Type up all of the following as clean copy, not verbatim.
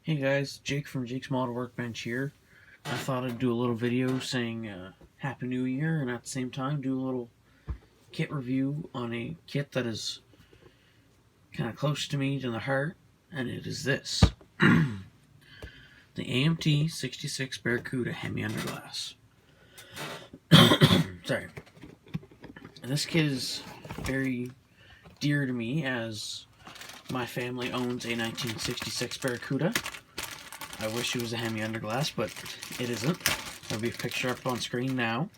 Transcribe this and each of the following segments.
Hey guys, Jake from Jake's Model Workbench here. I thought I'd do a little video saying Happy New Year, and at the same time do a little kit review on a kit that is kind of close to me to the heart, and it is this. The AMT 66 Barracuda Hemi Underglass. Sorry. And this kit is very dear to me as my family owns a 1966 Barracuda. I wish it was a Hemi Underglass, but it isn't. There'll be a picture up on screen now.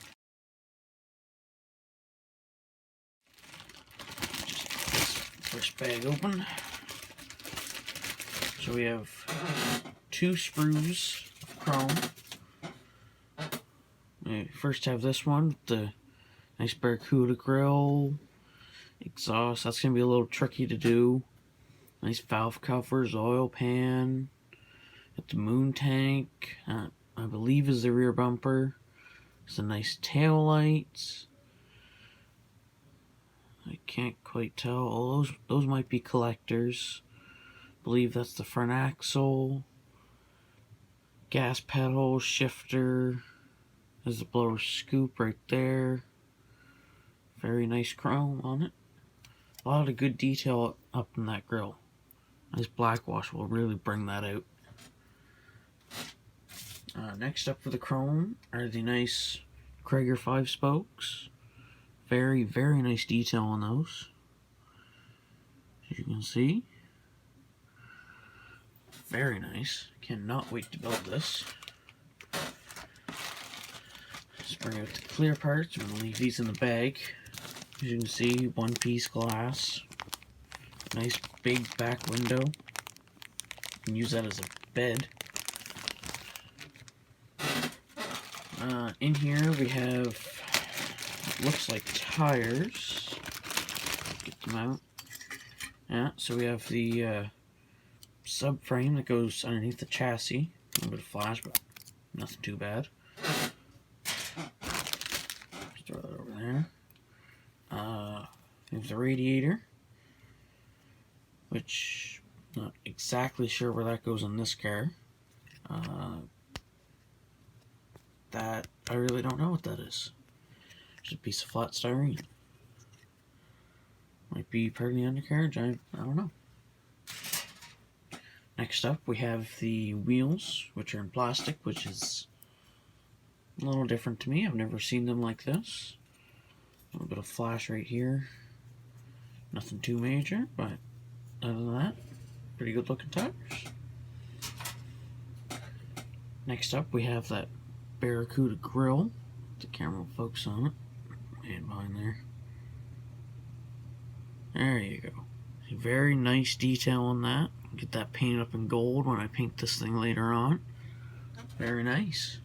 Just get this first bag open. So we have 2 sprues of chrome. We first have this one, the nice Barracuda grill, exhaust. That's going to be a little tricky to do. Nice valve covers, oil pan. Got the moon tank, I believe is the rear bumper. Some nice tail lights. I can't quite tell. Oh, those might be collectors. I believe that's the front axle. Gas pedal, shifter. There's the blower scoop right there. Very nice chrome on it. A lot of good detail up in that grill. Nice black wash will really bring that out. Next up for the chrome are the nice Krager 5 spokes. Very, very nice detail on those. As you can see. Very nice. Cannot wait to build this. Just bring out the clear parts. I'm going to leave these in the bag. As you can see, one-piece glass. Nice big back window. You can use that as a bed. In here we have, looks like tires. Get them out. Yeah, so we have the subframe that goes underneath the chassis. A little bit of flash, but nothing too bad. Just throw that over there. We have the radiator, which not exactly sure where that goes on this car. That I really don't know what that is. Just a piece of flat styrene. Might be part of the undercarriage. I don't know. Next up, we have the wheels, which are in plastic, which is a little different to me. I've never seen them like this. A little bit of flash right here. Nothing too major, but other than that, pretty good looking tires. Next up, we have that Barracuda grill. The camera will focus on it. And behind there. There you go. Very nice detail on that. Get that painted up in gold when I paint this thing later on. Very nice.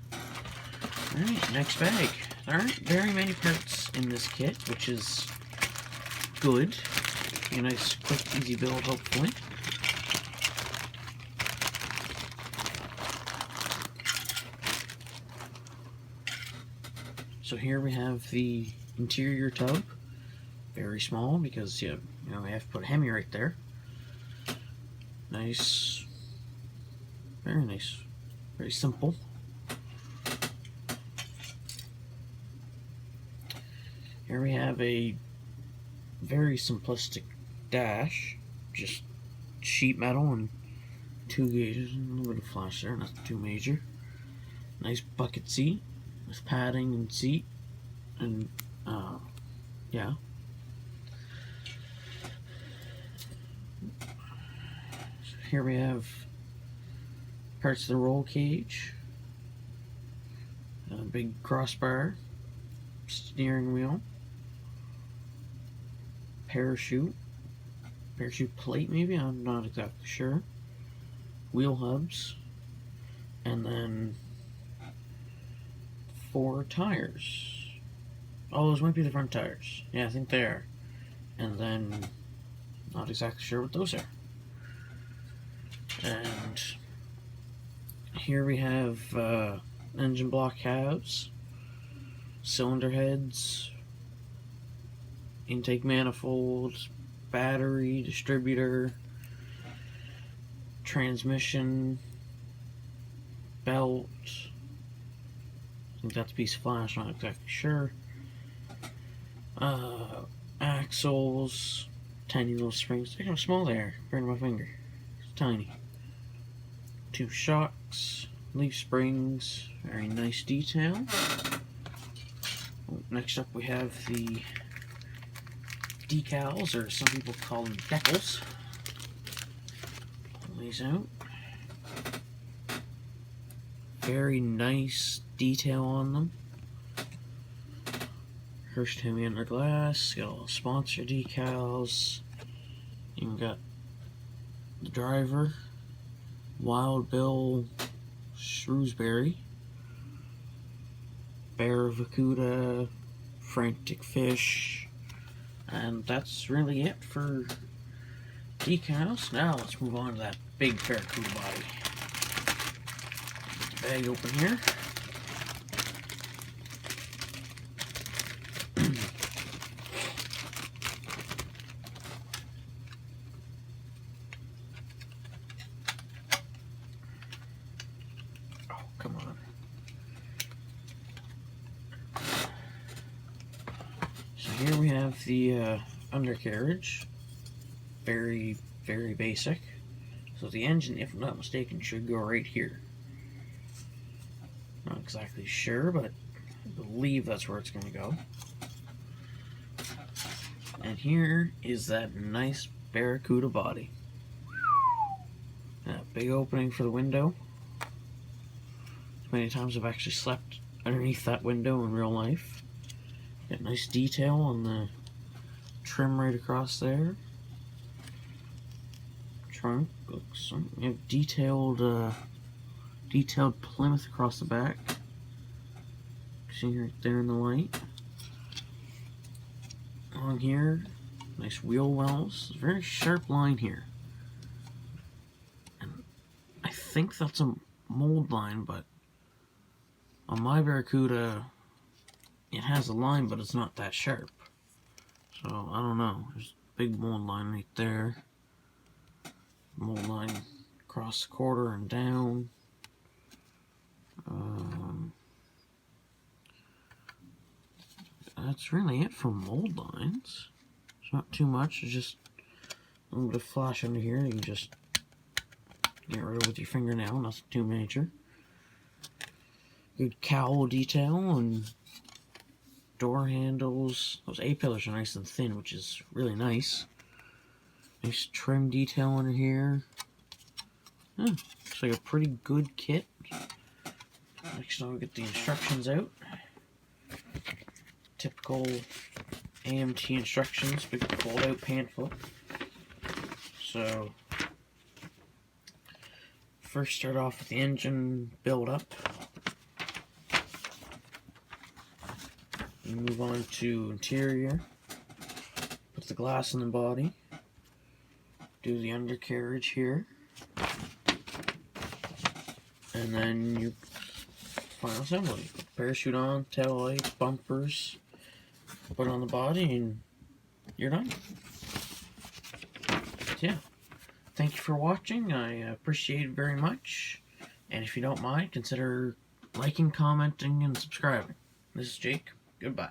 Alright, next bag. There aren't very many parts in this kit, which is good. A nice, quick, easy build, hopefully. So here we have the interior tub. Very small because we have to put a hemi right there. Nice. Very nice. Very simple. Here we have a very simplistic dash. Just sheet metal and 2 gauges. A little bit of flash there, nothing too major. Nice bucket seat with padding and seat. And, yeah. So here we have parts of the roll cage. A big crossbar. Steering wheel. Parachute plate maybe, I'm not exactly sure. Wheel hubs, and then 4 tires. Oh, those might be the front tires. Yeah, I think they are. And then, not exactly sure what those are. And here we have engine block halves, cylinder heads, intake manifolds, battery, distributor, transmission, belt. I think that's a piece of flash, not exactly sure. Axles, tiny little springs. Look how small they are, compared to my finger. It's tiny. 2 shocks, leaf springs, very nice detail. Next up we have the decals, or some people call them decals. Pull these out. Very nice detail on them. Hurst Hemi under glass, got all sponsor decals. Even got the driver, Wild Bill Shrewsbury, Barracuda, Frantic Fish, and that's really it for decals. Now let's move on to that big Barracuda body. Get the bag open here. Come on. So here we have the undercarriage. Very, very basic. So the engine, if I'm not mistaken, should go right here. Not exactly sure, but I believe that's where it's going to go. And here is that nice Barracuda body. And a big opening for the window. Many times I've actually slept underneath that window in real life. Got nice detail on the trim right across there. Trunk looks. You have detailed plinth across the back. See right there in the light. On here, nice wheel wells. Very sharp line here. And I think that's a mold line, but on my Barracuda, it has a line, but it's not that sharp. So, I don't know. There's a big mold line right there. Mold line across the quarter and down. That's really it for mold lines. It's not too much. It's just a little bit of flash under here. You can just get rid of with your fingernail. Nothing too major. Good cowl detail and door handles. Those A-pillars are nice and thin, which is really nice. Nice trim detail under here. Looks like a pretty good kit. Next time we get the instructions out. Typical AMT instructions, big fold out pantbook. So first start off with the engine build up. Move on to interior. Put the glass in the body. Do the undercarriage here. And then you final assembly. Put the parachute on, tail lights, bumpers. Put it on the body and you're done. So yeah. Thank you for watching. I appreciate it very much. And if you don't mind, consider liking, commenting, and subscribing. This is Jake. Goodbye.